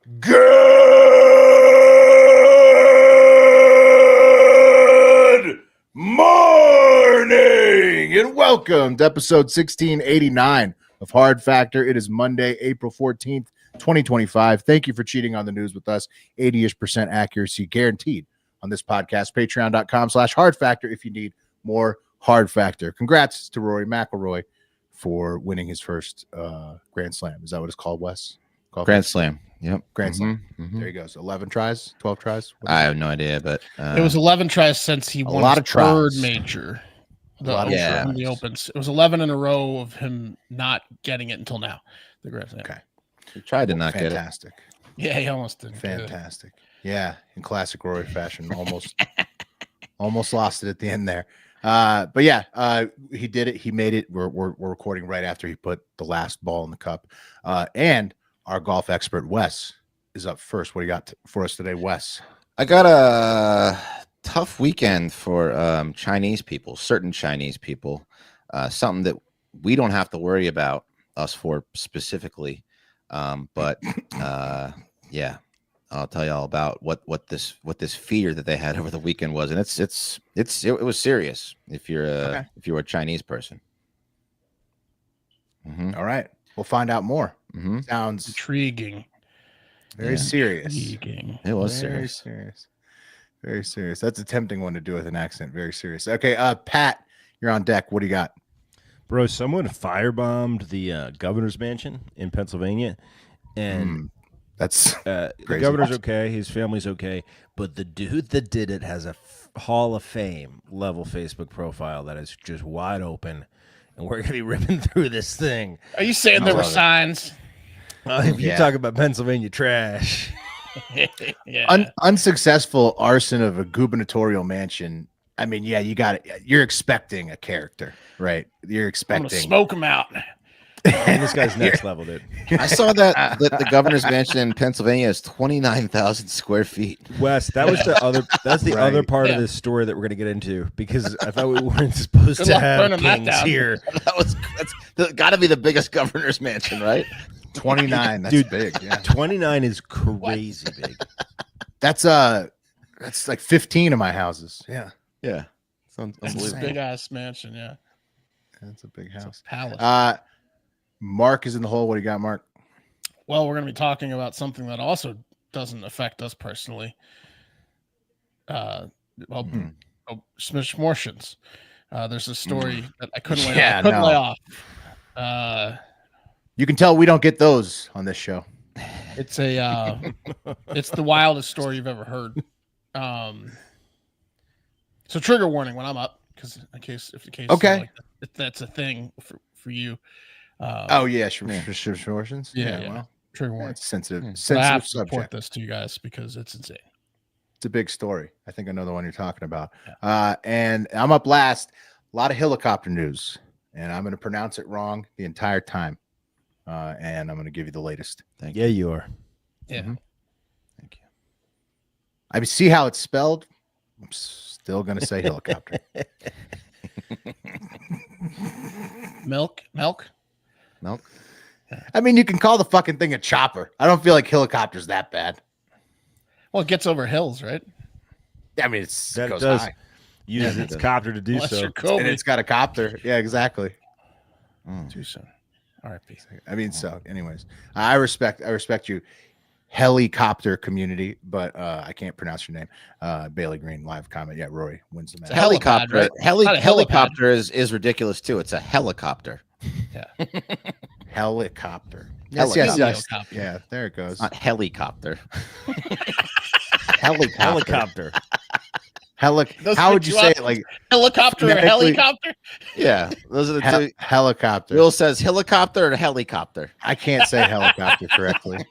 Good morning and welcome to episode 1689 of Hard Factor. It is Monday, April 14th, 2025. Thank you for cheating on the news with us. 80% accuracy guaranteed on this podcast. Patreon.com/Hard Factor if you need more Hard Factor. Congrats to Rory McIlroy for winning his first Grand Slam. Is that what it's called, Wes? Grand Slam. Yep. Grand Slam. There he goes. 11 tries, 12 tries. I have no idea, but it was 11 tries since he won his third major. From the Opens. It was 11 in a row of him not getting it until now. The Grand Slam. Okay. He tried to not get it. Fantastic. Yeah, he almost didn't. Fantastic. Yeah, in classic Rory fashion, almost lost it at the end there. But yeah, he did it. He made it. We're recording right after he put the last ball in the cup. And our golf expert Wes is up first. What do you got for us today, Wes? I got a tough weekend for Chinese people, certain Chinese people. Something that we don't have to worry about us for specifically. But yeah, I'll tell you all about what this fear that they had over the weekend was, and it was serious. If you're a Chinese person. All right, we'll find out more. Sounds intriguing. Very serious. Intriguing. It was very serious. Very serious. That's a tempting one to do with an accent. Very serious. Okay, Pat, you're on deck. What do you got? Bro, someone firebombed the governor's mansion in Pennsylvania, and that's the governor's okay, his family's okay, but the dude that did it has a Hall of Fame level Facebook profile that is just wide open, and we're gonna be ripping through this thing. Are you saying there were signs? If you talk about Pennsylvania trash, unsuccessful arson of a gubernatorial mansion. I mean, yeah, you got it. You're expecting a character, right? You're expecting. I'm gonna smoke him out. And this guy's next level, dude. I saw that the governor's mansion in Pennsylvania is 29,000 square feet. Wes, that was the other. That's the other part of this story that we're gonna get into, because I thought we weren't supposed to have kings here. That's got to be the biggest governor's mansion, right? 29. That's dude, big. Yeah, 29 is crazy big. That's like 15 of my houses. Yeah. That's a big ass mansion. Yeah, that's a big house. A palace. Mark is in the hole. What do you got, Mark? Well, we're going to be talking about something that also doesn't affect us personally. Smishmortions. There's a story that I couldn't lay off. You can tell we don't get those on this show. It's it's the wildest story you've ever heard. So trigger warning when I'm up, because in case okay, if that's a thing for you. Smishmortions. Well, trigger warning. It's sensitive. I have to report this to you guys because it's insane. It's a big story. I think I know the one you're talking about. And I'm up last. A lot of helicopter news, and I'm going to pronounce it wrong the entire time. And I'm going to give you the latest. Thank you. Yeah, you are. Yeah. Thank you. I see how it's spelled. I'm still going to say helicopter. Milk. I mean, you can call the fucking thing a chopper. I don't feel like helicopter's that bad. Well, it gets over hills, right? I mean, it goes high. Uses its copter to do so. And it's got a copter. Yeah, exactly. Too soon. RIP. I mean, so anyways, I respect you, helicopter community, but I can't pronounce your name. Bailey Green, live comment. Yeah, Rory wins the match. Helicopter. Helicopter is ridiculous too. It's a helicopter. Yeah. Helicopter. Yes. Yeah, there it goes. Not helicopter. Helicopter. How would you say it? Like helicopter or helicopter? Yeah, those are the two. Helicopter. Will says helicopter or helicopter. I can't say helicopter correctly.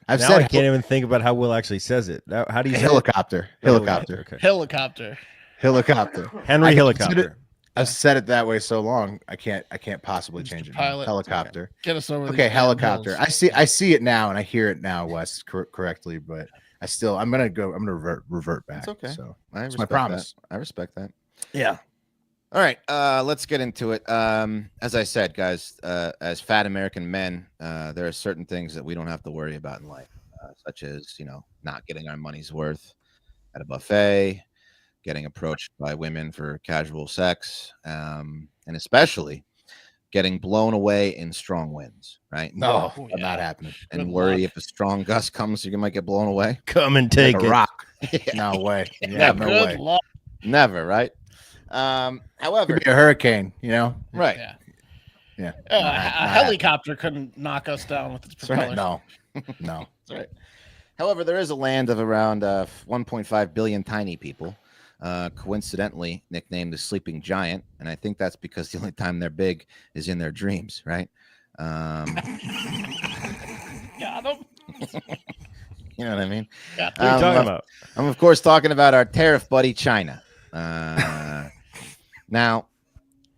I can't even think about how Will actually says it. How do you say helicopter? Helicopter. Okay. Helicopter. Henry Helicopter. I've said it that way so long. I can't possibly change it. Pilot. Helicopter. Okay. Get us over. Okay, helicopter. I see it now and I hear it now, Wes, correctly, but I'm gonna revert back. It's okay. So that's my promise. I respect that. Yeah. All right, let's get into it. As I said, guys, as fat American men, there are certain things that we don't have to worry about in life. such as, not getting our money's worth at a buffet, getting approached by women for casual sex, and especially getting blown away in strong winds, right? No, not happening. And worry if a strong gust comes, you might get blown away. Come and take like a rock. No way. Yeah, no way. Luck. Never, right? However, could be a hurricane, right? Yeah. A helicopter couldn't knock us down with its propellers. No. That's right. However, there is a land of around 1.5 billion tiny people, coincidentally nicknamed the sleeping giant, and I think that's because the only time they're big is in their dreams, right? Got him. You know what I mean? What are you talking about? I'm of course talking about our tariff buddy China. Now,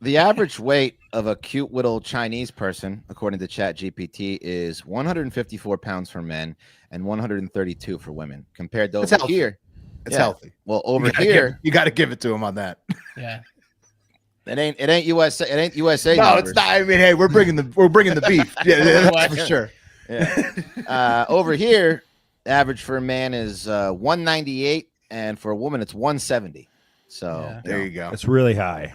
the average weight of a cute little Chinese person, according to ChatGPT, is 154 pounds for men and 132 for women. Compared to over here, it's healthy. Well, over here, you got to give it to him on that. Yeah. It ain't USA. It ain't USA. No, numbers. it's not. I mean, hey, we're bringing the beef. Yeah, that's for sure. Yeah. Over here, average for a man is 198, and for a woman, it's 170. So there you go. It's really high.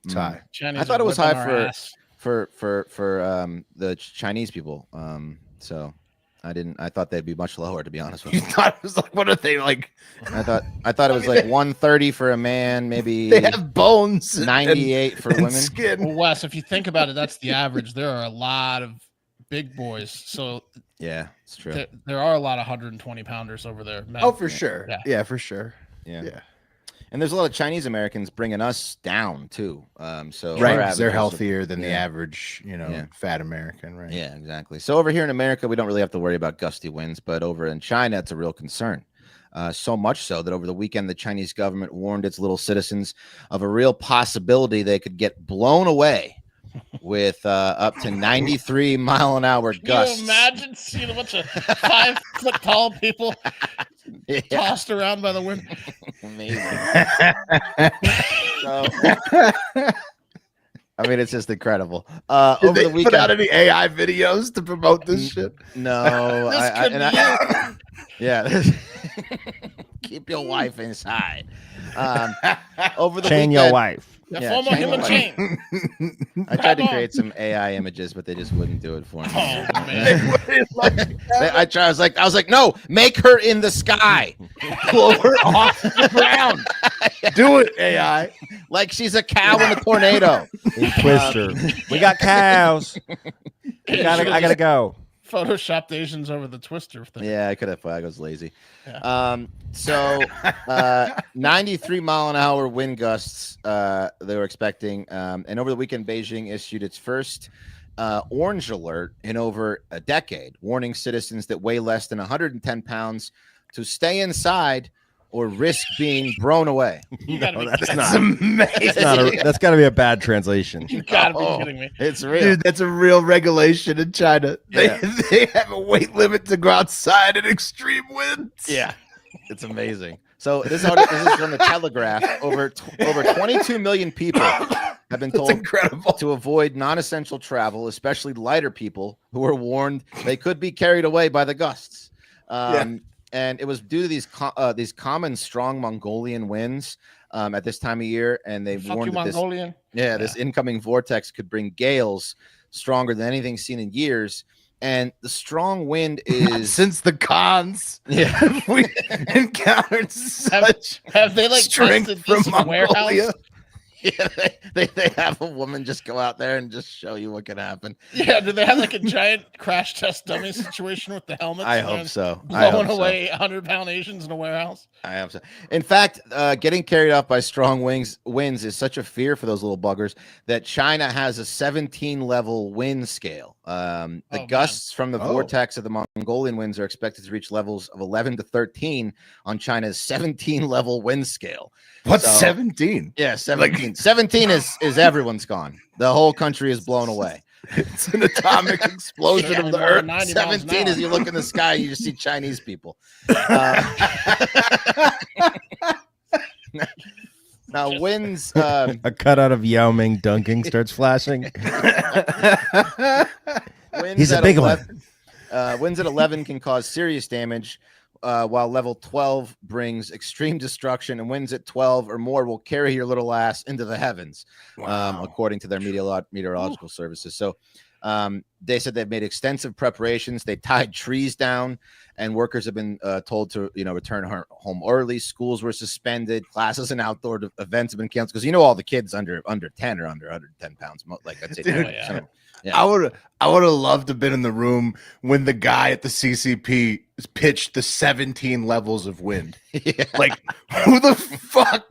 It's high. I thought it was high for the Chinese people. So I thought they'd be much lower, to be honest with you. You thought it was like, what are they like? I thought it was like 130 for a man, maybe they have bones. 98 for women. Skin. Well, Wes, if you think about it, that's the average. There are a lot of big boys. So yeah, it's true. There are a lot of 120 pounders over there. Men. Oh, for sure. Yeah, for sure. Yeah. And there's a lot of Chinese Americans bringing us down too. So right, they're healthier than the average, fat American, right? Yeah, exactly. So over here in America, we don't really have to worry about gusty winds, but over in China, it's a real concern. So much so that over the weekend, the Chinese government warned its little citizens of a real possibility they could get blown away with up to 93-mile-an-hour gusts. Can you imagine seeing a bunch of 5-foot tall people tossed around by the wind? Amazing. So, I mean, it's just incredible. Did they put out any AI videos to promote this shit? No. Keep your wife inside. Over the chain weekend, your wife. Chain. I tried to create some AI images, but they just wouldn't do it for me. Oh, man. I was like, no, make her in the sky. Blow her off the ground. Do it, AI. Like she's a cow in a tornado. Twister. We got cows. I gotta go. Photoshopped Asians over the Twister thing. Yeah, I could have. I was lazy. Yeah. So 93-mile-an-hour wind gusts they were expecting. And over the weekend, Beijing issued its first orange alert in over a decade, warning citizens that weigh less than 110 pounds to stay inside or risk being blown away. That's amazing. That's got to be a bad translation. You gotta be kidding me. It's real. Dude, that's a real regulation in China. They have a weight limit to go outside in extreme winds. Yeah, it's amazing. So this is from the Telegraph. Over 22 million people have been told to avoid non-essential travel, especially lighter people who were warned they could be carried away by the gusts. And it was due to these common strong Mongolian winds at this time of year, and they warned that this incoming vortex could bring gales stronger than anything seen in years. And the strong wind is since the cons. Yeah, we encountered such have they like strength from Mongolia. Yeah, they have a woman just go out there and just show you what can happen. Yeah, do they have like a giant crash test dummy situation with the helmets? I hope so. Blowing away 100-pound Asians in a warehouse. I hope so. In fact, getting carried off by strong winds is such a fear for those little buggers that China has a 17-level wind scale. The gusts from the vortex of the Mongolian winds are expected to reach levels of 11 to 13 on China's 17-level wind scale. What's 17? Yeah, 17. 17 is everyone's gone. The whole country is blown away. It's an atomic explosion of the earth. 17 is you look in the sky, you just see Chinese people. Now winds. A cutout of Yao Ming dunking starts flashing. Winds He's a big one. Winds at 11 can cause serious damage, while level 12 brings extreme destruction, and winds at 12 or more will carry your little ass into the heavens, according to their meteorological services. So they said they've made extensive preparations. They tied trees down, and workers have been told to, return home early. Schools were suspended. Classes and outdoor events have been canceled because all the kids under 10 or under 110 pounds. Like I'd say, yeah. I would have loved to have been in the room when the guy at the CCP pitched the 17 levels of wind. Yeah. Like, who the fuck?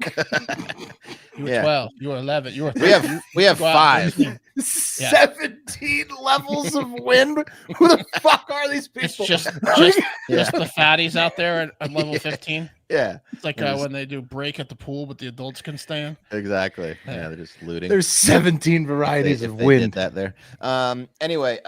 You were 12. You were 11. You were 13. We have 5. 17 levels of wind. Who the fuck are these people? It's just the fatties out there at level 15. Yeah, it's like when they do break at the pool, but the adults can stand. Exactly. Yeah, they're just looting. There's 17 varieties of wind. That there. Anyway,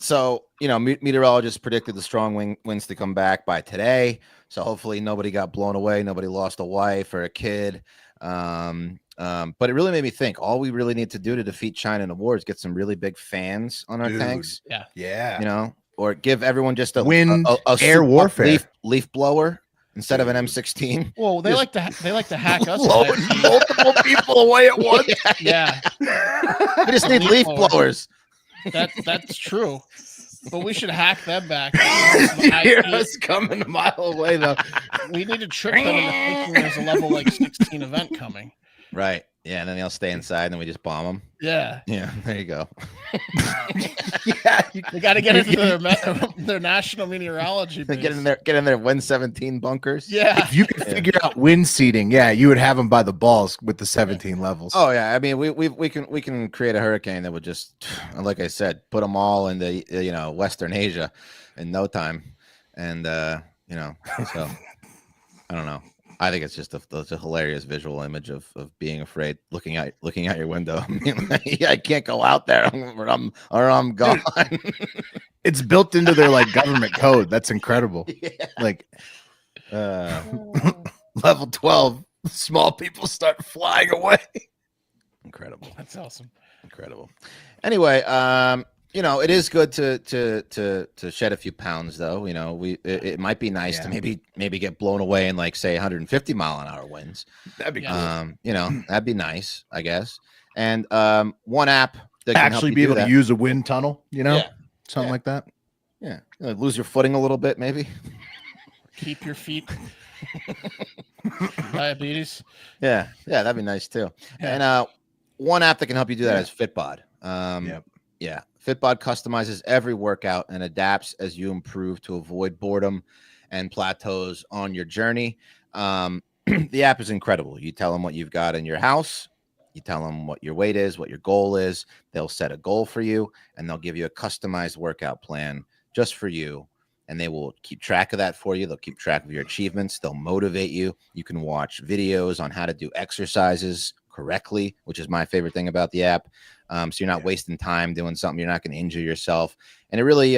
so meteorologists predicted the strong winds to come back by today. So hopefully nobody got blown away, nobody lost a wife or a kid. But it really made me think. All we really need to do to defeat China in the war is get some really big fans on our tanks. Yeah. Or give everyone just a air warfare leaf blower instead of an M16. Well, they like to hack us. Multiple people away at once. Yeah. We just need leaf blowers. That's true. But we should hack them back. You hear us coming a mile away, though. We need to trick them into thinking there's a level 16 event coming. Right. Yeah, and then they'll stay inside, and then we just bomb them. Yeah. Yeah, there you go. They got to get into their national meteorology base. Get in their Win 17 bunkers. Yeah. If you could figure out wind seeding, you would have them by the balls with the 17 levels. Oh yeah, I mean we can create a hurricane that would just, like I said, put them all in the Western Asia in no time, and so I don't know. I think it's just a hilarious visual image of being afraid, looking out your window. I mean, I can't go out there or I'm gone. It's built into their government code. That's incredible. Yeah. Level 12, small people start flying away. Incredible. That's awesome. Incredible. Anyway, it is good to shed a few pounds, though. It might be nice to maybe get blown away in say 150 mile an hour winds. That'd be cool. That'd be nice, I guess. And one app that can actually be able to use a wind tunnel, something like that. Yeah, lose your footing a little bit, maybe. Keep your feet. Diabetes. Yeah, that'd be nice too. Yeah. And one app that can help you do that is Fitbod. Yeah. Fitbod customizes every workout and adapts as you improve to avoid boredom and plateaus on your journey. The app is incredible. You tell them what you've got in your house. You tell them what your weight is, what your goal is. They'll set a goal for you, and they'll give you a customized workout plan just for you. And they will keep track of that for you. They'll keep track of your achievements. They'll motivate you. You can watch videos on how to do exercises correctly, which is my favorite thing about the app. So you're not wasting time doing something. You're not going to injure yourself. And it really,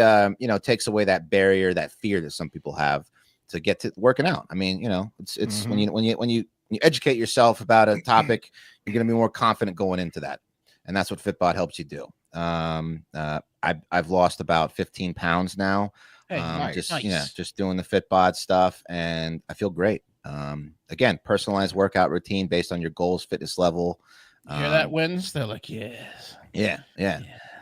takes away that barrier, that fear that some people have to get to working out. I mean, it's when you educate yourself about a topic, you're going to be more confident going into that. And that's what Fitbod helps you do. I've lost about 15 pounds now. Hey, nice. Just doing the Fitbod stuff, and I feel great. Again, personalized workout routine based on your goals, fitness level. You hear that, wins? They're like, yes. Yeah.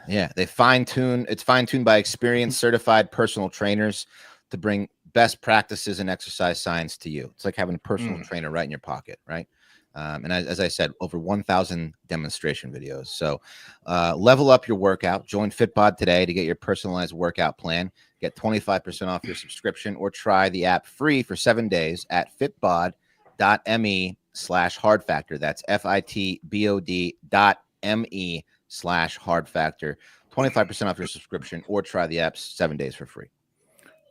They it's fine-tuned by experienced, certified personal trainers to bring best practices and exercise science to you. It's like having a personal trainer right in your pocket, right? And as I said, over 1,000 demonstration videos. So level up your workout. Join Fitbod today to get your personalized workout plan. Get 25% off your subscription or try the app free for 7 days at fitbod.me/hardfactor. That's fitbod.me/hardfactor. 25% off your subscription or try the app 7 days for free.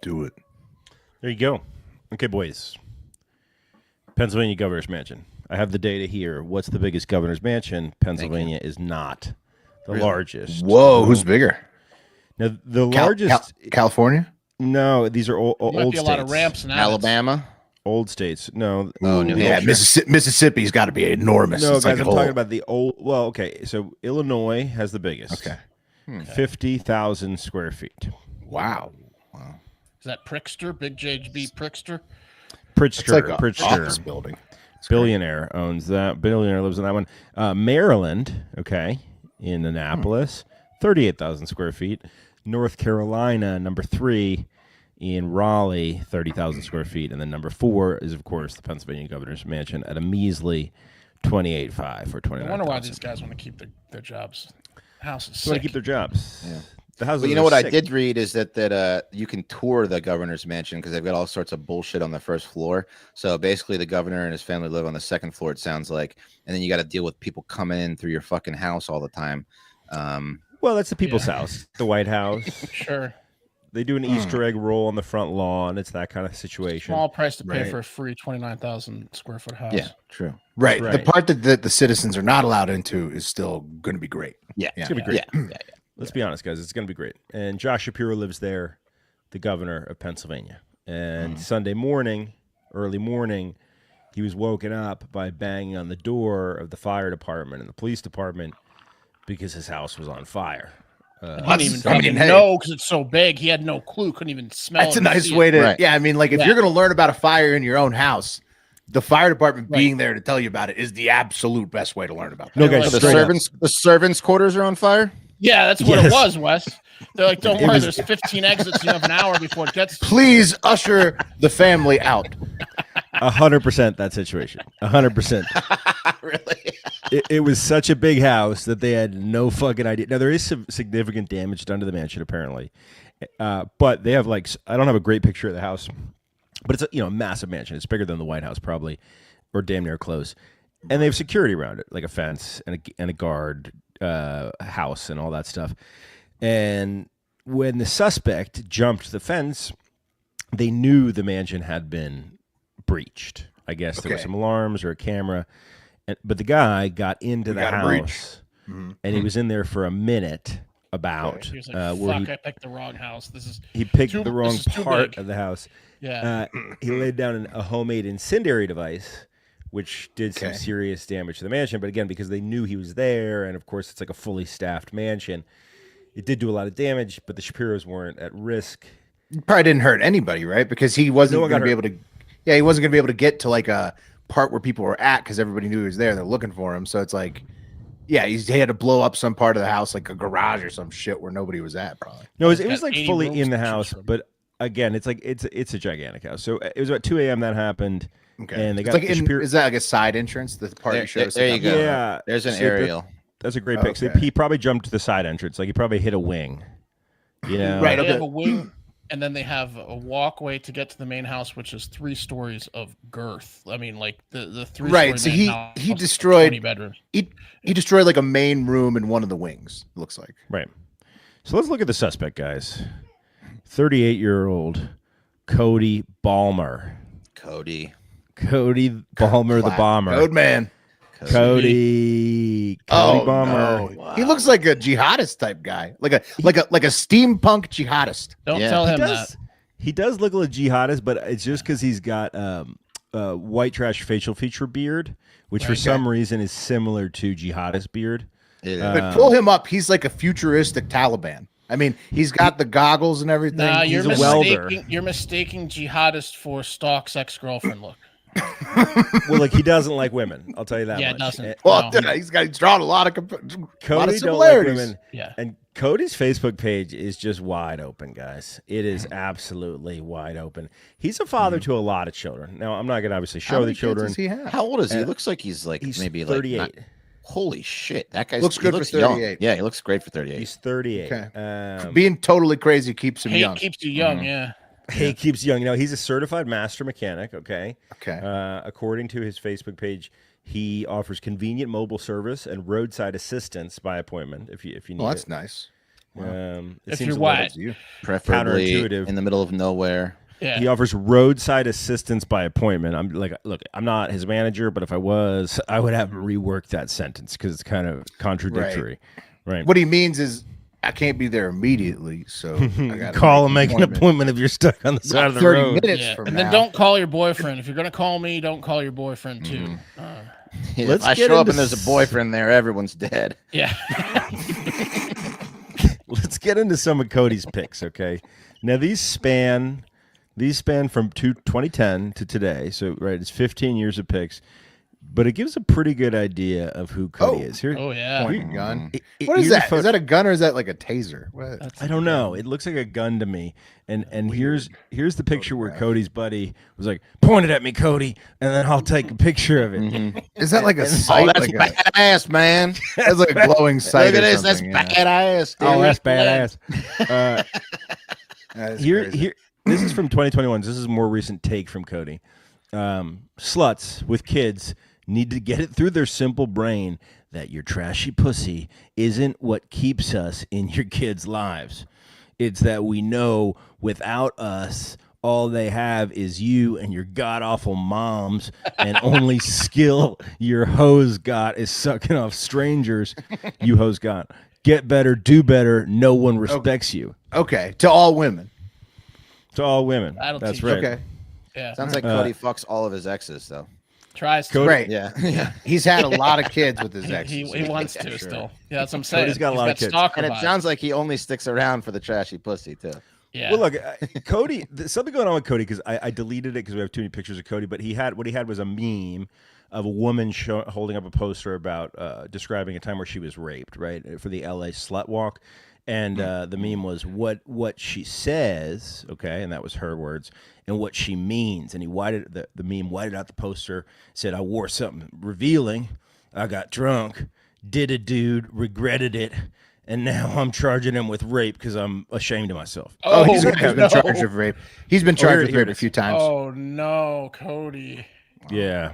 Do it. There you go. Okay, boys. Pennsylvania Governor's Mansion. I have the data here. What's the biggest governor's mansion? Pennsylvania is not the largest. Whoa, who's bigger? Now, the largest... California? No, these are old might be states. A lot of ramps in Alabama? Old states. No. New Hampshire. Mississippi's got to be enormous. No, it's guys, I'm talking about the old... Well, okay, so Illinois has the biggest. Okay. 50,000 square feet. Wow. Is that Prickster? Big JB Prickster? It's like an Pritzker. office building. Billionaire owns that. Billionaire lives in that one. Maryland, okay, in Annapolis, 38,000 square feet. North Carolina, number 3 in Raleigh, 30,000 square feet. And then number 4 is, of course, the Pennsylvania governor's mansion at a measly 28.5 or 29. I wonder why these guys want to keep their jobs. House is sick. They want to keep their jobs. Yeah. The houses But you know what sick. I did read is that you can tour the governor's mansion because they've got all sorts of bullshit on the first floor. So basically, the governor and his family live on the second floor. It sounds like, and then you got to deal with people coming in through your fucking house all the time. Well, that's the people's house, the White House. Sure. They do an Easter egg roll on the front lawn. It's that kind of situation. Small price to pay for a free 29,000 square foot house. Yeah, true. Right. Right. The part that the citizens are not allowed into is still going to be great. Yeah, It's going to be great. Yeah. Let's be honest, guys. It's going to be great. And Josh Shapiro lives there, the governor of Pennsylvania. And Sunday morning, early morning, he was woken up by banging on the door of the fire department and the police department because his house was on fire. He didn't even know because it's so big. He had no clue. Couldn't even smell. That's a nice way to. Right. Yeah, I mean, like if you're going to learn about a fire in your own house, the fire department being there to tell you about it is the absolute best way to learn about that. No, guys, the servants' quarters are on fire. Yeah, that's what it was, Wes. They're like, don't worry, there's 15 exits. You have an hour before it gets. Please usher the family out. 100% that situation. 100%. Really? It was such a big house that they had no fucking idea. Now, there is some significant damage done to the mansion, apparently. But they have, I don't have a great picture of the house, but it's a massive mansion. It's bigger than the White House, probably, or damn near close. And they have security around it, like a fence and a guard house and all that stuff. And when the suspect jumped the fence, they knew the mansion had been breached. I guess there were some alarms or a camera. But the guy got into the house, and he was in there for a minute. He was like, I picked the wrong house. He picked the wrong part of the house. Yeah, he laid down a homemade incendiary device, which did some serious damage to the mansion. But again, because they knew he was there, and of course it's like a fully staffed mansion, it did do a lot of damage, but the Shapiros weren't at risk. It probably didn't hurt anybody, right? Because he wasn't going to be able to. Yeah, he wasn't going to be able to get to like a part where people were at because everybody knew he was there. They're looking for him, so it's like, yeah, he had to blow up some part of the house, like a garage or some shit where nobody was at. Probably. No, it was like fully in the house, but again, it's a gigantic house. So it was about 2 a.m. that happened. Okay, and they got is that like a side entrance? The part you showed us. There you go. Yeah, there's an aerial. That's a great pic. So he probably jumped to the side entrance, like he probably hit a wing. Right. They have a wing, and then they have a walkway to get to the main house, which is 3 stories of girth. I mean, like the 3. Right. So he destroyed bedrooms. He destroyed like a main room in one of the wings. It looks like. Right. So let's look at the suspect, guys. 38-year-old Cody Balmer. Cody Balmer, the bomber. Code man. Cody Balmer. No. He looks like a jihadist type guy, like a steampunk jihadist. Don't tell him that. He does look like a jihadist, but it's just because he's got white trash facial feature beard, which for some reason is similar to jihadist beard. But pull him up. He's like a futuristic Taliban. I mean, he's got the goggles and everything. Nah, he's a welder. You're mistaking jihadist for Stock's ex-girlfriend look. Well, like he doesn't like women. I'll tell you that. Yeah, much. doesn't. Well, no. He's drawn a lot of Cody similarities. Don't like women. Yeah, and Cody's Facebook page is just wide open, guys. It is absolutely wide open. He's a father to a lot of children. Now, I'm not going to obviously show the children. Does he have? How old is he? He looks like he's maybe 38. Like holy shit, that guy looks good for 38. Young. Yeah, he looks great for 38. He's 38. Okay. Being totally crazy keeps him young. Keeps you young, yeah. He keeps young. He's a certified master mechanic, okay? Okay. According to his Facebook page, he offers convenient mobile service and roadside assistance by appointment if you need that's it. Nice. If you're white. Preferably in the middle of nowhere. Yeah. He offers roadside assistance by appointment. I'm not his manager, but if I was, I would have him rework that sentence because it's kind of contradictory. Right. What he means is, I can't be there immediately, so I gotta call and make an appointment if you're stuck on the side of the road. 30 minutes from and now. then don't call your boifriend. If you're gonna call me, don't call your boyfriend too. If I show up and there's a boyfriend there, everyone's dead. Yeah. Let's get into some of Cody's picks, okay? Now these span from 2010 to today. So right, it's 15 years of pics. But it gives a pretty good idea of who Cody is. Here, pointing gun. What is that? Is that a gun or is that like a taser? I don't know. It looks like a gun to me. And here's the picture where Cody's buddy was like, "Point it at me, Cody, and then I'll take a picture of it." Mm-hmm. Is that like a sight? That's like badass, man. That's like a glowing sight. Look at this. That's badass. Dude. Oh, that's badass. Here. This is from 2021. This is a more recent take from Cody. Sluts with kids need to get it through their simple brain that your trashy pussy isn't what keeps us in your kids' lives. It's that we know without us, all they have is you and your god-awful moms, and only skill your hoes got is sucking off strangers you hoes got. Get better, do better, no one respects you. Okay, to all women. To all women. That's right. Okay. Yeah. Sounds like Cody fucks all of his exes, though. Tries to. Right. Yeah. He's had a lot of kids with his exes. He wants to still. Yeah, that's what I'm saying. Cody's got a lot of kids. And it sounds like he only sticks around for the trashy pussy, too. Yeah. Well, look, Cody, there's something going on with Cody because I deleted it because we have too many pictures of Cody, but what he had was a meme of a woman holding up a poster about describing a time where she was raped, right, for the LA slut walk. And the meme was what she says, okay, and that was her words, and what she means. And he the meme whited out the poster, said, "I wore something revealing, I got drunk, did a dude, regretted it, and now I'm charging him with rape because I'm ashamed of myself." Oh, he's been charged of rape. He's been charged with rape a few times. Oh no, Cody. Yeah.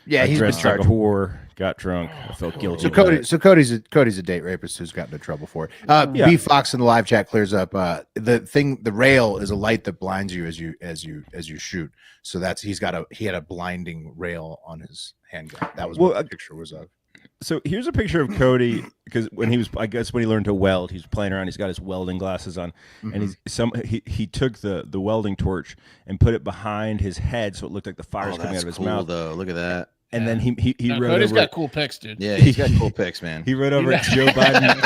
Yeah, he's been dressed charged. like a whore, got drunk. I felt guilty. So Cody's a date rapist who's gotten into trouble for it. B Fox in the live chat clears up the rail is a light that blinds you as you shoot. So he had a blinding rail on his handgun. That was what the picture was of. So here's a picture of Cody because when he learned to weld, he's playing around. He's got his welding glasses on, and he took the welding torch and put it behind his head, so it looked like the fire's coming out of his mouth. Though, look at that. And then he wrote Cody's over. Got cool pics, dude. Yeah, he's got cool pics, man. He wrote over Joe Biden.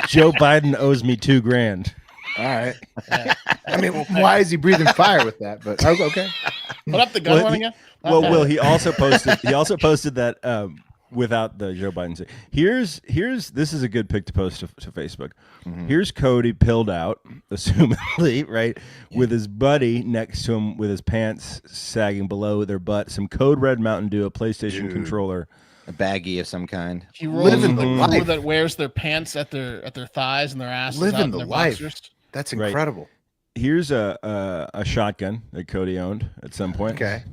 Joe Biden owes me $2,000. All right. Yeah. I mean, why is he breathing fire with that? But okay. Put up the gun one again. Will he also posted that without the Joe Biden say. This is a good pic to post to Facebook. Mm-hmm. Here's Cody pilled out, assumedly, right, with his buddy next to him with his pants sagging below their butt, some Code Red Mountain Dew, a PlayStation controller, a baggie of some kind. He living the life that wears their pants at their thighs and their asses. Living the life. Boxers. That's incredible. Right. Here's a shotgun that Cody owned at some point. Okay.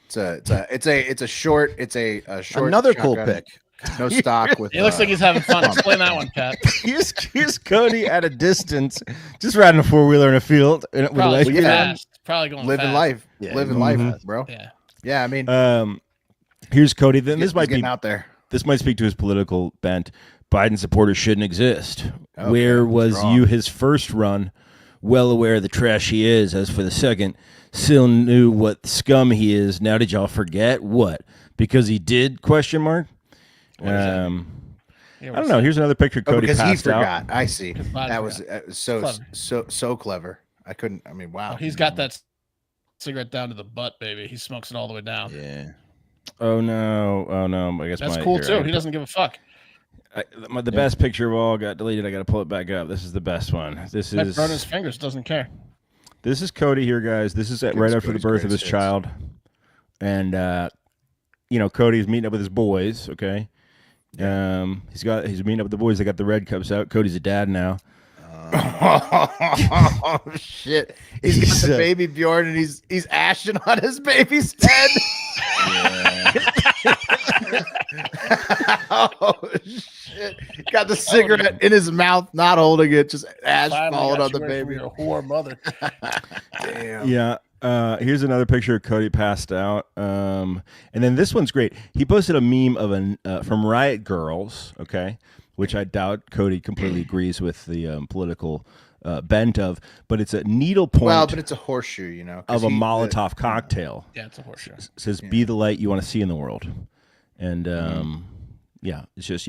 It's a short. Another shotgun. cool pic. No stock with. It looks like he's having fun. Explain that one, Pat. Here's Cody at a distance, just riding a 4-wheeler in a field. Probably fast. Probably going living fast. Life. Yeah, living life, bro. Yeah. I mean, here's Cody. Then this might be out there. This might speak to his political bent. Biden supporters shouldn't exist. Okay, where was you his first run? Well aware of the trash he is. As for the second, still knew what scum he is. Now did y'all forget what? Because he did? ? I don't know. Here's another picture. Cody because passed he forgot. out. I see. That was so clever. I couldn't. I mean, wow. Oh, he's got that cigarette down to the butt, baby. He smokes it all the way down. Yeah. Oh no. I guess that's cool too. He doesn't give a fuck. The best picture of all got deleted. I got to pull it back up. This is the best one. This is burn his fingers. Doesn't care. This is Cody here, guys. This is right after the birth of his child, and Cody's meeting up with his boys. Okay, he's meeting up with the boys. They got the red cups out. Cody's a dad now. Oh shit! He's got the baby Bjorn, and he's ashing on his baby's head. Oh shit! Got the cigarette in his mouth, not holding it, just ash falling on the baby. You're a whore mother. Damn. Yeah. Here's another picture of Cody passed out. And then this one's great. He posted a meme of from Riot Girls. Okay, which I doubt Cody completely agrees with the political bent of, but it's a needlepoint. Well, but it's a horseshoe, of a Molotov cocktail. Yeah, it's a horseshoe. It says, "Be the light you want to see in the world," and it's just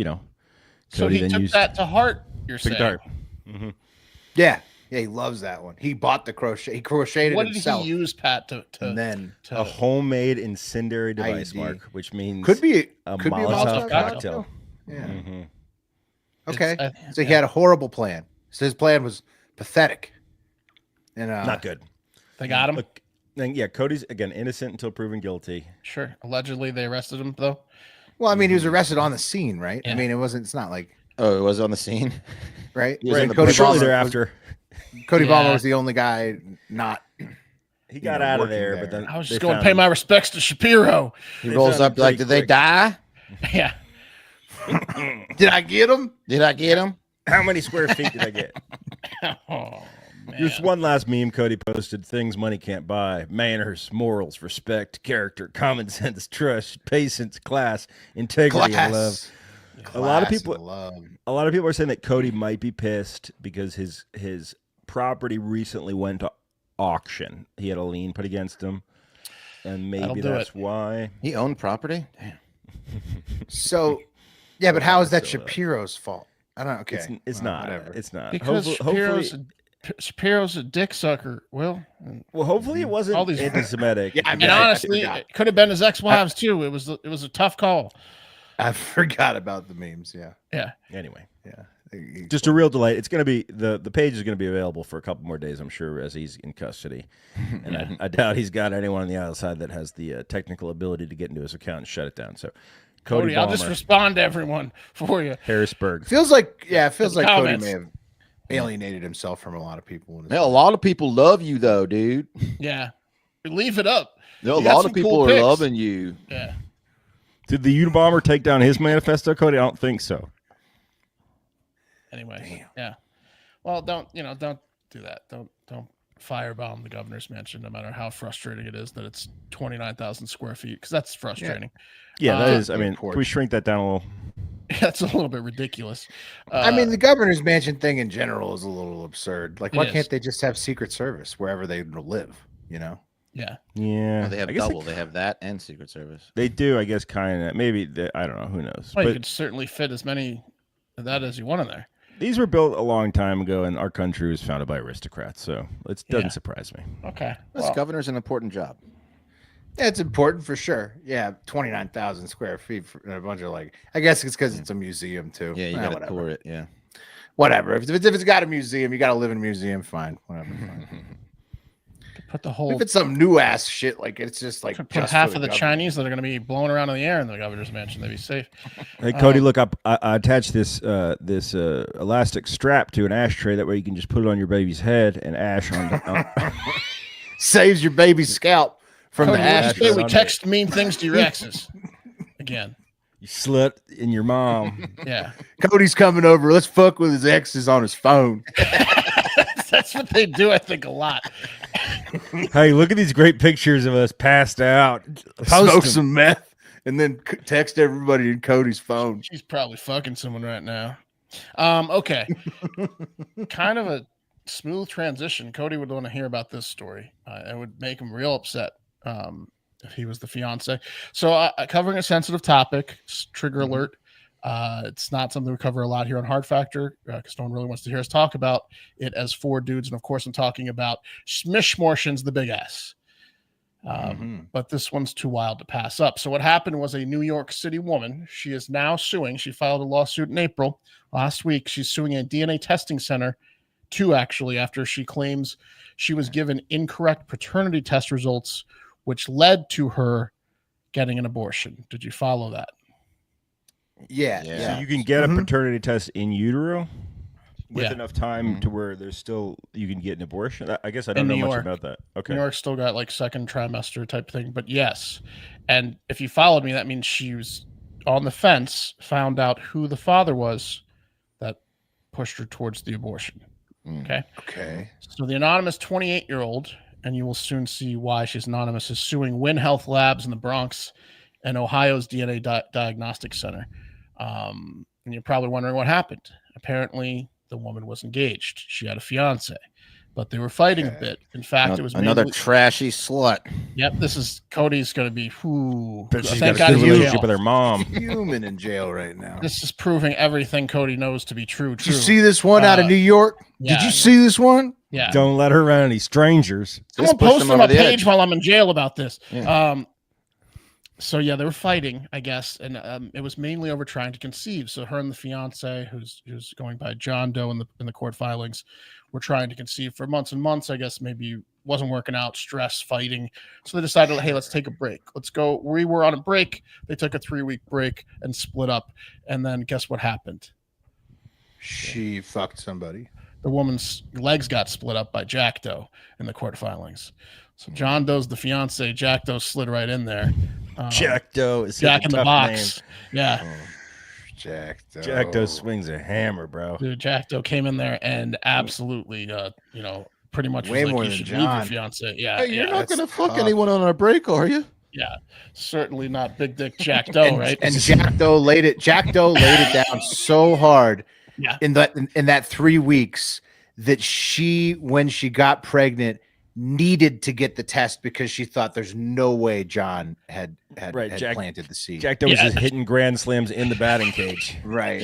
So he took that to heart. You're saying? Mm-hmm. Yeah. Yeah, he loves that one. He bought the crochet. He crocheted What himself. What did he use, Pat, to a homemade incendiary device, IED. Mark, which means could be a Molotov Molotov cocktail. cocktail. Yeah. Mm-hmm. Okay. So he had a horrible plan. So his plan was pathetic. And not good. They got him. Look, yeah, Cody's again innocent until proven guilty. Sure. Allegedly, they arrested him though. Well, I mean, he was arrested on the scene, right? Yeah. I mean, it's not like. Oh, it was on the scene, right? He was in the Cody Shortly Balmer thereafter, Cody Balmer was the only guy not. He got out of there, but then I was just going to pay my respects to Shapiro. He rolls up like, did they die? Yeah. Did I get him? Did I get him? How many square feet did I get? Oh, man. Just one last meme Cody posted: things money can't buy: manners, morals, respect, character, common sense, trust, patience, class, integrity, and love. A lot of people are saying that Cody might be pissed because his property recently went to auction. He had a lien put against him, and maybe that's why he owned property. Damn. So, yeah, but how is that Shapiro's fault? I don't know. Okay, it's not. Whatever. It's not because Shapiro's a dick sucker. Well, hopefully it wasn't all these anti-Semitic. Yeah, and honestly, it could have been his ex-wives too. It was a tough call. I forgot about the memes. Yeah. Yeah. Anyway. Yeah. Just a real delight. It's going to be the page is going to be available for a couple more days, I'm sure, as he's in custody. And I doubt he's got anyone on the outside that has the technical ability to get into his account and shut it down. So, Cody I'll just respond to everyone for you. Harrisburg. Feels like Cody may have alienated himself from a lot of people. A lot of people love you though, dude. Yeah. Leave it up. A lot of people are loving you. Yeah. Did the Unabomber take down his manifesto, Cody? I don't think so. Anyway, yeah. Well, don't do that. Don't firebomb the governor's mansion, no matter how frustrating it is that it's 29,000 square feet, because that's frustrating. Yeah, that is. I mean, can we shrink that down a little? That's a little bit ridiculous. I mean, the governor's mansion thing in general is a little absurd. Like, why can't they just have Secret Service wherever they live? You know? Yeah. Yeah. Well, they have double. They have that and Secret Service. They do, I guess, kind of. Maybe I don't know. Who knows? Well, you could certainly fit as many of that as you want in there. These were built a long time ago, and our country was founded by aristocrats, so it doesn't surprise me. Okay. This governor's an important job. Yeah, it's important for sure. Yeah, 29,000 square feet for a bunch of I guess it's because it's a museum too. Yeah, you got to tour it. Yeah, whatever. If it's got a museum, you got to live in a museum. Fine, whatever. Fine. Put the whole. If it's some new ass shit, it's just like put half of the Chinese that are going to be blowing around in the air in the governor's mansion. They'd be safe. Hey Cody, look up. I attached this elastic strap to an ashtray. That way you can just put it on your baby's head and ash on. Saves your baby's scalp from Cody, the ash. We text mean things to your exes again. You slut in your mom. Yeah. Cody's coming over. Let's fuck with his exes on his phone. That's what they do, I think, a lot. Hey, look at these great pictures of us passed out. Smoke some meth and then text everybody in Cody's phone. She's probably fucking someone right now. Okay. Kind of a smooth transition. Cody would want to hear about this story. It would make him real upset if he was the fiance. So covering a sensitive topic, trigger alert. It's not something we cover a lot here on Hard Factor because no one really wants to hear us talk about it as four dudes. And of course, I'm talking about Smishmortions, the big S. But this one's too wild to pass up. So what happened was a New York City woman. She is now suing. She filed a lawsuit in April last week. She's suing a DNA testing center, actually, after she claims she was given incorrect paternity test results, which led to her getting an abortion. Did you follow that? Yeah. So you can get a paternity test in utero with enough time to where there's still you can get an abortion. I guess I don't know much about that. Okay. New York still got second trimester type thing, but yes. And if you followed me, that means she was on the fence, found out who the father was that pushed her towards the abortion. Okay. So the anonymous 28-year-old, and you will soon see why she's anonymous, is suing Wynn Health Labs in the Bronx and Ohio's DNA Diagnostic Center. And you're probably wondering what happened. Apparently, the woman was engaged. She had a fiance. but they were fighting a bit. In fact, it was another mainly, trashy slut. Yep, this is Cody's going to be. But she's Thank got God a good he's in relationship jail. with her mom. Human in jail right now. This is proving everything Cody knows to be true. Did you see this one out of New York? yeah. Did you see this one? Yeah. Don't let her around any strangers. Someone pushed posted him on a over the page edge. while I'm in jail about this. Yeah. So yeah, they were fighting, I guess, and it was mainly over trying to conceive. So her and the fiance, who's going by John Doe in the court filings, were trying to conceive for months and months. I guess maybe wasn't working out, stress, fighting. So they decided, hey, let's take a break. Let's go. We were on a break. They took a 3-week break and split up. And then guess what happened? She fucked somebody. The woman's legs got split up by Jack Doe in the court filings. So John Doe's the fiance. Jack Doe slid right in there. Jack Doe is Jack in the box. Name. Yeah. Oh, Jack Doe. Jack Doe swings a hammer, bro. Dude, Jack Doe came in there and absolutely, pretty much Way was more like, you than should leave your John. fiance. Yeah. Hey, you're yeah, not gonna fuck tough. anyone on our break, are you? yeah. Certainly not big dick Jack Doe, right? And Jack Doe laid it down so hard Yeah. in that 3 weeks that when she got pregnant, needed to get the test because she thought there's no way John had planted the seed. Jack Doe was Yeah. just hitting grand slams in the batting cage. Right.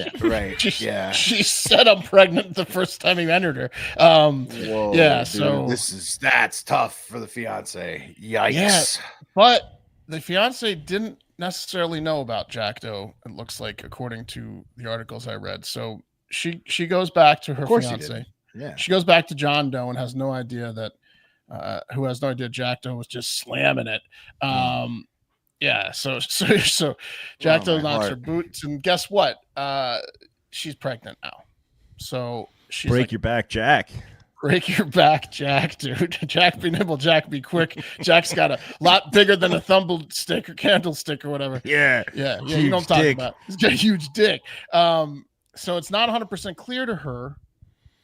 Yeah. She said I'm pregnant the first time he entered her. Whoa, yeah, dude, so that's tough for the fiance. Yikes. Yeah. But the fiance didn't necessarily know about Jack Doe, it looks like, according to the articles I read. So she goes back to her Of course he fiance. didn't. Yeah. She goes back to John Doe and has no idea that Jack Doe was just slamming it. Yeah, so Jack Doe knocks her boots, and guess what? She's pregnant now. So she's Break like, your back, Jack. break your back, Jack, dude. Jack be nimble, Jack be quick. Jack's got a lot bigger than a thumble-stick or candlestick or whatever. Yeah. Yeah, you know Huge what I'm talking dick. about. He's got a huge dick. So it's not 100% clear to her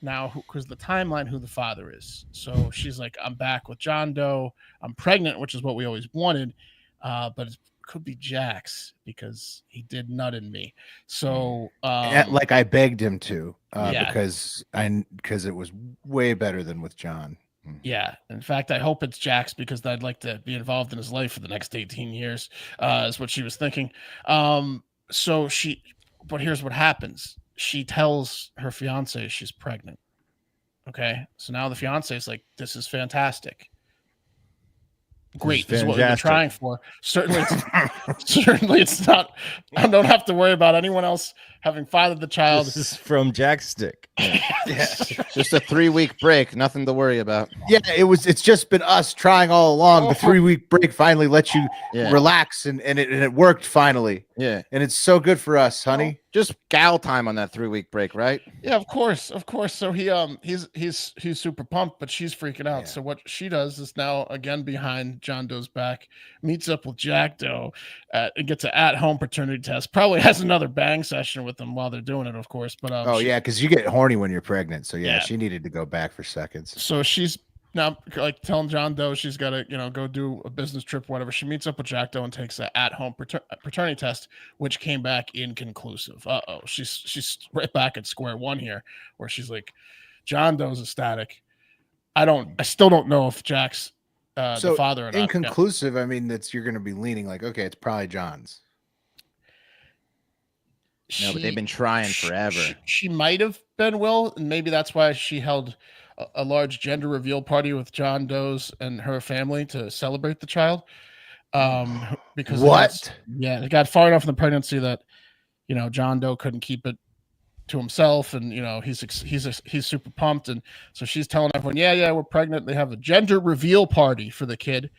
now because the timeline who the father is. So she's like, I'm back with John Doe. I'm pregnant, which is what we always wanted. But it could be Jack's because he did nut in me. So like I begged him to Yeah. because it was way better than with John. yeah, in fact, I hope it's Jack's because I'd like to be involved in his life for the next 18 years, is what she was thinking. But here's what happens. She tells her fiance she's pregnant. Okay. So now the fiance is like, this is fantastic. Great. This is what we're fantastic. trying for. Certainly it's not. I don't have to worry about anyone else having fathered the child. This is from Jack's stick. Yeah. Just a 3-week break, nothing to worry about. Yeah, it's just been us trying all along. The 3-week break finally let you Yeah. relax and it worked finally. Yeah. And it's so good for us, honey. Just gal time on that 3-week break, right? Yeah, of course. So he's super pumped, but she's freaking out. Yeah. So what she does is now again behind John Doe's back, meets up with Jack Doe, and gets an at-home paternity test. Probably has another bang session with them while they're doing it, of course. But Yeah, because you get horny when you're pregnant. So Yeah. she needed to go back for seconds. So she's now like telling John Doe she's got to go do a business trip, whatever. She meets up with Jack Doe and takes an at-home paternity test, which came back inconclusive. She's right back at square one here, where she's like, John Doe's ecstatic. I still don't know if Jack's the father or not. Inconclusive. I mean, you're going to be leaning like, okay, it's probably John's. No, but they've been trying forever. She might have been Will, and maybe that's why she held a large gender reveal party with John Doe's and her family to celebrate the child. Because it got far enough in the pregnancy that John Doe couldn't keep it to himself, and he's super pumped, and so she's telling everyone, yeah, we're pregnant. They have a gender reveal party for the kid.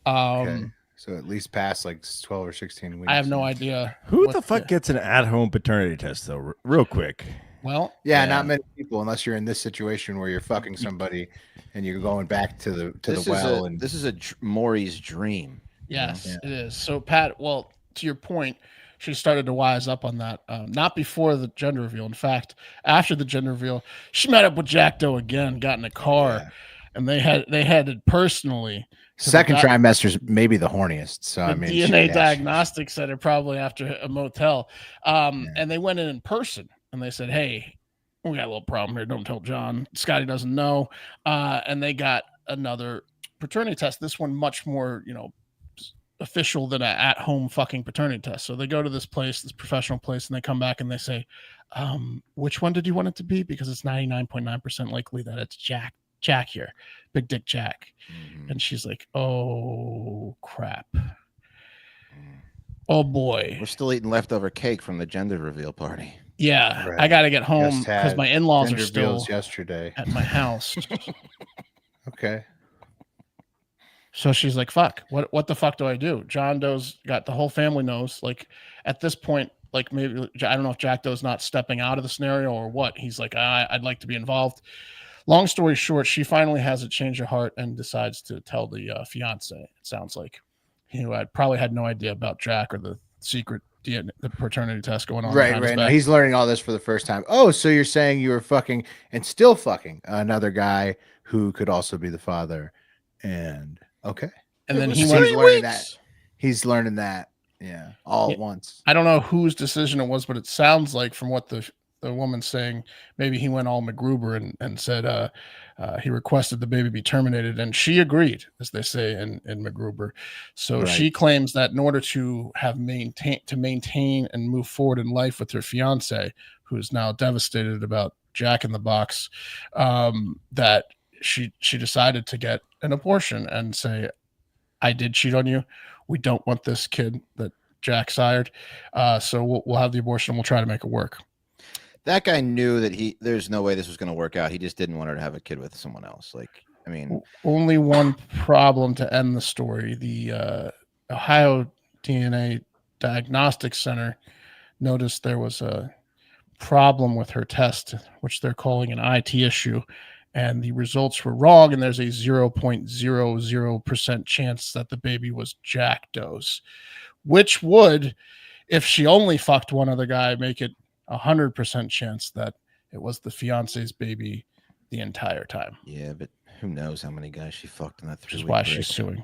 Okay. So at least past like 12 or 16 weeks. I have no idea. Who the fuck gets an at-home paternity test, though? Real quick. Well, Yeah, not many people, unless you're in this situation where you're fucking somebody and you're going back to the well. This is Maury's dream. yes, Yeah. it is. So Pat, well, to your point, she started to wise up on that. Not before the gender reveal. In fact, after the gender reveal, she met up with Jack Doe again, got in a car, and they headed personally. Second trimester's maybe the horniest. So The I mean, DNA diagnostic center, probably after a motel. And they went in person and they said, hey, we got a little problem here. Don't tell John. Scotty doesn't know. And they got another paternity test. This one much more, official than an at-home fucking paternity test. So they go to this place, this professional place, and they come back and they say, which one did you want it to be? Because it's 99.9% likely that it's Jack here, Big Dick Jack. Mm-hmm. And she's like, oh crap. Oh boy. We're still eating leftover cake from the gender reveal party. Yeah, right. I got to get home because my in-laws are still yesterday at my house. Okay. So she's like, fuck, what the fuck do I do? John Doe's got the whole family knows. Like at this point, like maybe, I don't know if Jack Doe's not stepping out of the scenario or what. He's like, I'd like to be involved. Long story short, she finally has a change of heart and decides to tell the fiance, it sounds like, who had probably had no idea about Jack or the secret the paternity test going on. Right. No, he's learning all this for the first time. Oh, so you're saying you were fucking and still fucking another guy who could also be the father. And okay. And then he's learning that. He's learning that. Yeah. All at once. I don't know whose decision it was, but it sounds like from what the woman's saying, maybe he went all MacGruber and said he requested the baby be terminated, and she agreed, as they say in MacGruber. So right. She claims that in order to maintain and move forward in life with her fiance, who's now devastated about Jack in the Box, that she decided to get an abortion and say, I did cheat on you. We don't want this kid that Jack sired. So we'll have the abortion and we'll try to make it work. That guy knew that there's no way this was going to work out. He just didn't want her to have a kid with someone else. Like, I mean, only one problem to end the story. The Ohio DNA Diagnostic Center noticed there was a problem with her test, which they're calling an IT issue, and the results were wrong. And there's a 0.00% chance that the baby was Jack Doe's, which would, if she only fucked one other guy, make it 100% chance that it was the fiance's baby the entire time. Yeah, but who knows how many guys she fucked in that 3 week Which is why she's suing.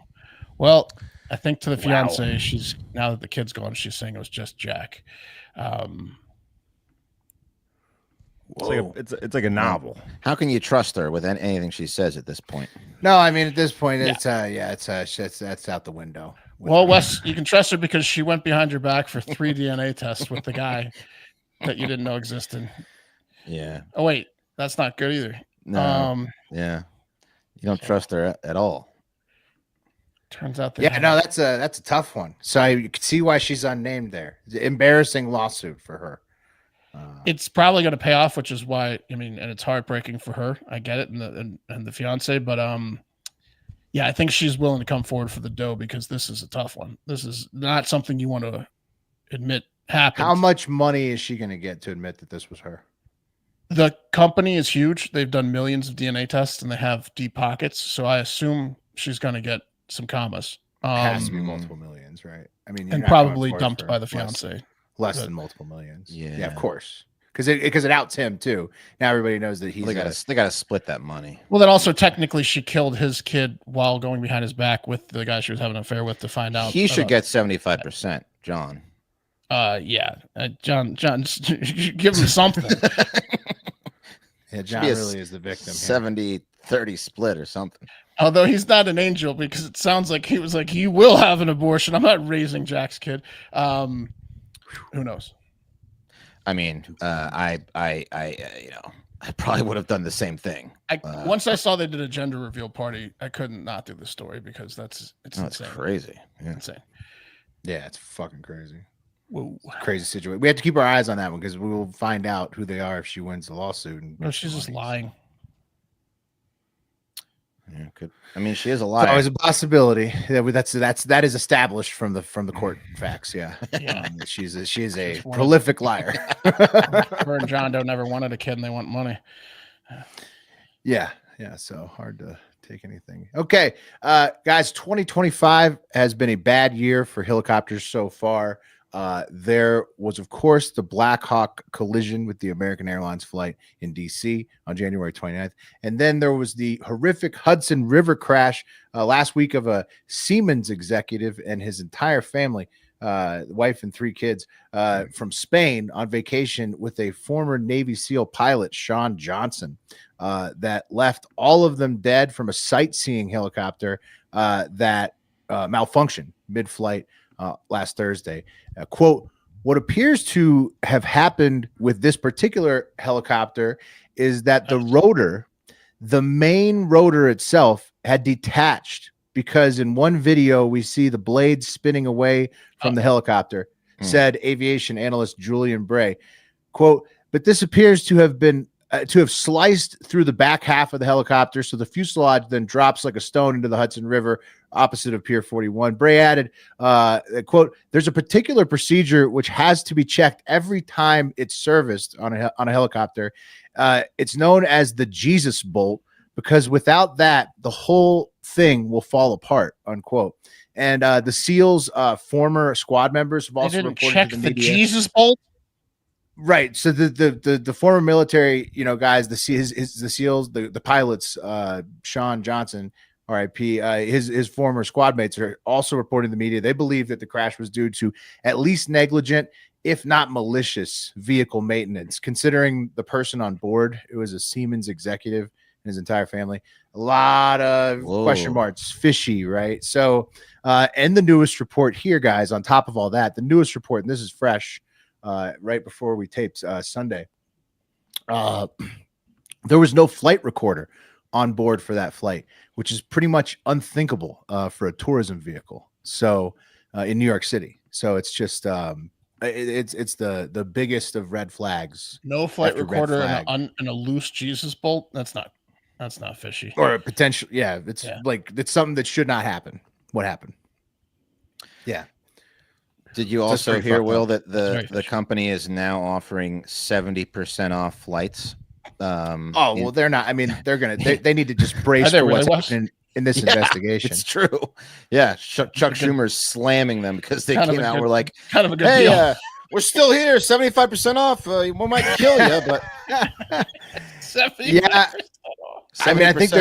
Well, I think to the fiance, she's, now that the kid's gone, she's saying it was just Jack. It's like a novel. How can you trust her with anything she says at this point? No, I mean at this point, it's that's out the window. Well, Wes, you can trust her because she went behind your back for 3 DNA tests with the guy that you didn't know existed. Yeah. Oh wait, that's not good either. No. Yeah. You don't trust her at all. Turns out that that's a tough one. So you can see why she's unnamed there. Embarrassing lawsuit for her. It's probably going to pay off, which is why, I mean, and it's heartbreaking for her. I get it, and the fiance, but yeah, I think she's willing to come forward for the dough because this is a tough one. This is not something you want to admit happened. How much money is she going to get to admit that this was her? The company is huge. They've done millions of DNA tests and they have deep pockets. So I assume she's going to get some commas. It has to be multiple millions, right? I mean, and probably dumped by the fiance. Less than multiple millions. Yeah, of course. Because it outs him too. Now everybody knows that he's. They got to split that money. Well, then also technically she killed his kid while going behind his back with the guy she was having an affair with to find out. He should get 75%, John. Yeah, John, give him something. Yeah, John really is the victim. 70-30 split or something. Although he's not an angel because it sounds like he was like, you will have an abortion. I'm not raising Jack's kid. Who knows? I mean, I probably would have done the same thing. Once I saw they did a gender reveal party, I couldn't not do the story because it's insane. Crazy. Yeah. Insane. Yeah, it's fucking crazy. Whoa. Crazy situation. We have to keep our eyes on that one because we will find out who they are if she wins the lawsuit. No, she's just lying. Yeah, good. I mean, she is a liar. It's always a possibility. That is established from the court facts. Yeah, yeah. She is a prolific liar. Her and John Doe never wanted a kid, and they want money. Yeah. So hard to take anything. Okay, guys. 2025 has been a bad year for helicopters so far. There was, of course, the Black Hawk collision with the American Airlines flight in DC on January 29th. And then there was the horrific Hudson River crash last week of a Siemens executive and his entire family wife and 3 kids, from Spain on vacation with a former Navy SEAL pilot, Sean Johnson, that left all of them dead from a sightseeing helicopter that malfunctioned mid-flight last Thursday. Quote, what appears to have happened with this particular helicopter is that the main rotor itself had detached, because in one video we see the blades spinning away from the helicopter, said aviation analyst Julian Bray. Quote, but this appears to have been to have sliced through the back half of the helicopter, so the fuselage then drops like a stone into the Hudson River opposite of Pier 41. Bray added, quote, there's a particular procedure which has to be checked every time it's serviced on a helicopter. It's known as the Jesus bolt, because without that, the whole thing will fall apart, unquote. And the SEALs, former squad members have also reported check to the the media. Jesus bolt. Right. So the former military, guys, the SEALs, the pilots, Sean Johnson, RIP, his former squad mates are also reporting to the media. They believe that the crash was due to at least negligent, if not malicious, vehicle maintenance. Considering the person on board, it was a Siemens executive and his entire family. A lot of question marks, fishy, right? So, and the newest report here, guys, on top of all that, the newest report, and this is fresh, right before we taped Sunday, there was no flight recorder on board for that flight, which is pretty much unthinkable for a tourism vehicle. So in New York City, so it's just it's the biggest of red flags. No flight recorder and a loose Jesus bolt. That's not fishy. Or a potential. Yeah, it's something that should not happen. What happened? Yeah. Did you also hear, Will, that the company is now offering 70% off flights? Well, they're not. I mean, they're gonna. They need to just brace for what's happening in this investigation. It's true. Yeah, Chuck Schumer's slamming them because they came out. We're like, kind of a good deal. We're still here, 75% off. We might kill you, but 75% off. I mean, I think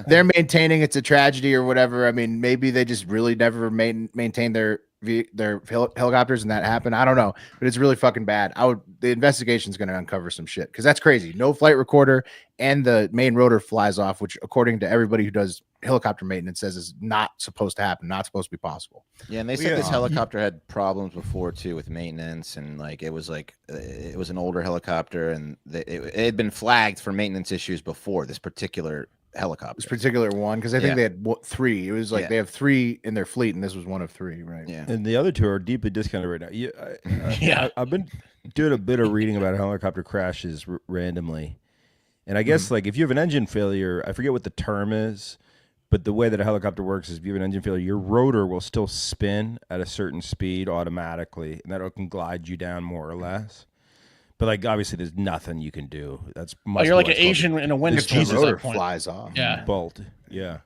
they're maintaining it's a tragedy or whatever. I mean, maybe they just really never maintain their helicopters and that happened. I don't know, but it's really fucking bad. The investigation's going to uncover some shit, because that's crazy. No flight recorder and the main rotor flies off, which according to everybody who does helicopter maintenance says is not supposed to happen, not supposed to be possible. Yeah, and they said this helicopter had problems before too with maintenance, and like it was an older helicopter, and it had been flagged for maintenance issues before this particular helicopter. This particular one, because I think they had 3. It was like they have 3 in their fleet, and this was one of 3, right? Yeah, and the other 2 are deeply discounted right now. I've been doing a bit of reading about helicopter crashes randomly, and I guess like if you have an engine failure, I forget what the term is, but the way that a helicopter works is if you have an engine failure, your rotor will still spin at a certain speed automatically, and that can glide you down more or less. But like obviously, there's nothing you can do. That's much. You're like an Asian in a windstorm. The rotor flies off. Yeah, bolt. Yeah,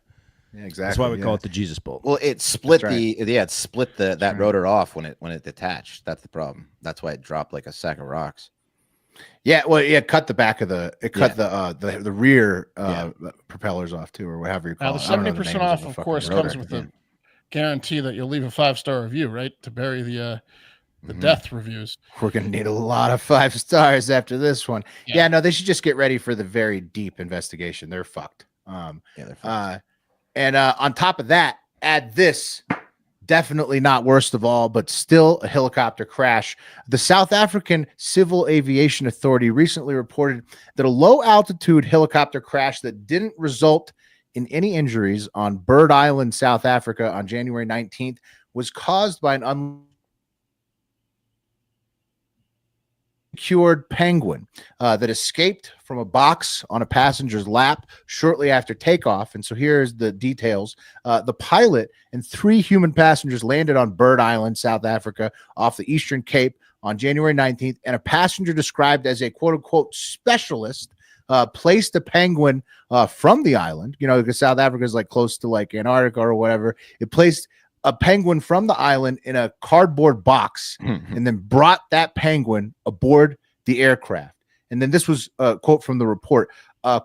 exactly. That's why we call it the Jesus bolt. Well, it split that rotor off when it detached. That's the problem. That's why it dropped like a sack of rocks. Yeah, well, cut the back of the rear propellers off too, or whatever you call it. Now the 70% off, of course, comes with the guarantee that you'll leave a 5-star review, right, to bury the death reviews. We're gonna need a lot of 5 stars after this one. Yeah, no, they should just get ready for the very deep investigation. They're fucked. They're fucked. And on top of that, add this. Definitely not worst of all, but still a helicopter crash. The South African Civil Aviation Authority recently reported that a low-altitude helicopter crash that didn't result in any injuries on Bird Island, South Africa on January 19th was caused by an unsecured penguin that escaped from a box on a passenger's lap shortly after takeoff. And so here's the details. The pilot and 3 human passengers landed on Bird Island, South Africa, off the Eastern Cape on January 19th, and a passenger described as a quote-unquote specialist placed a penguin from the island, because South Africa is like close to like Antarctica or whatever. It placed a penguin from the island in a cardboard box and then brought that penguin aboard the aircraft. And then this was a quote from the report.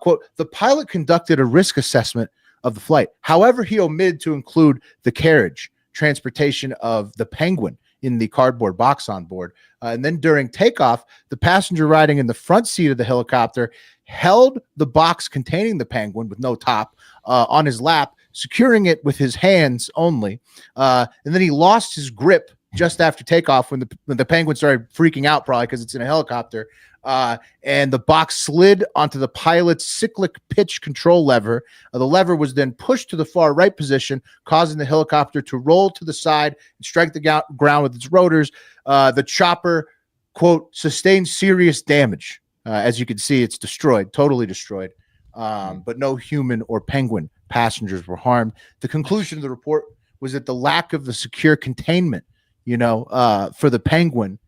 Quote, the pilot conducted a risk assessment of the flight. However, he omitted to include the carriage, transportation of the penguin, in the cardboard box on board. And then during takeoff, the passenger riding in the front seat of the helicopter held the box containing the penguin with no top on his lap, securing it with his hands only. And then he lost his grip just after takeoff when the penguin started freaking out, probably because it's in a helicopter. And the box slid onto the pilot's cyclic pitch control lever. The lever was then pushed to the far right position, causing the helicopter to roll to the side and strike the ground with its rotors. The chopper, quote, sustained serious damage. As you can see, it's destroyed, totally destroyed. But no human or penguin passengers were harmed. The conclusion of the report was that the lack of the secure containment, for the penguin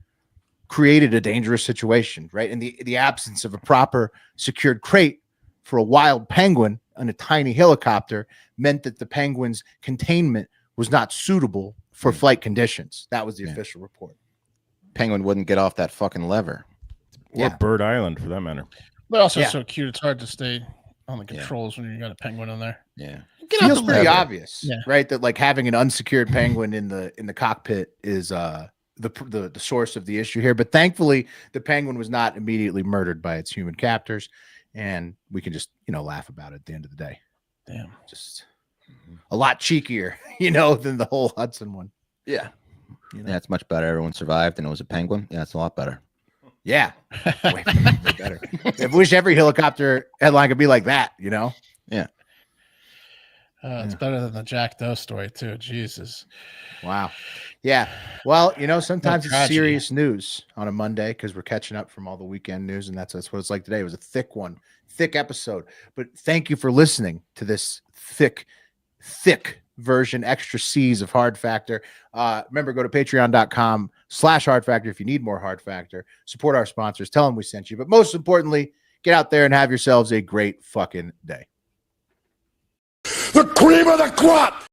created a dangerous situation, right? And the absence of a proper secured crate for a wild penguin on a tiny helicopter meant that the penguin's containment was not suitable for flight conditions. That was the official report. Penguin wouldn't get off that fucking lever. Or Bird Island, for that matter. But also so cute. It's hard to stay on the controls when you got a penguin in there. Yeah. Feels pretty obvious, right? That like having an unsecured penguin in the cockpit is the source of the issue here. But thankfully, the penguin was not immediately murdered by its human captors, and we can just laugh about it at the end of the day. Damn, just a lot cheekier, than the whole Hudson one. Yeah, yeah, it's much better. Everyone survived, and it was a penguin. Yeah, it's a lot better. Yeah, way better. I wish every helicopter headline could be like that. Yeah. It's better than the Jack Doe story too. Jesus. Wow. Yeah. Well, sometimes it's serious news on a Monday because we're catching up from all the weekend news, and that's what it's like today. It was a thick episode. But thank you for listening to this thick version, extra C's of Hard Factor. Remember, go to patreon.com/Hard Factor if you need more Hard Factor. Support our sponsors. Tell them we sent you. But most importantly, get out there and have yourselves a great fucking day. The cream of the crop!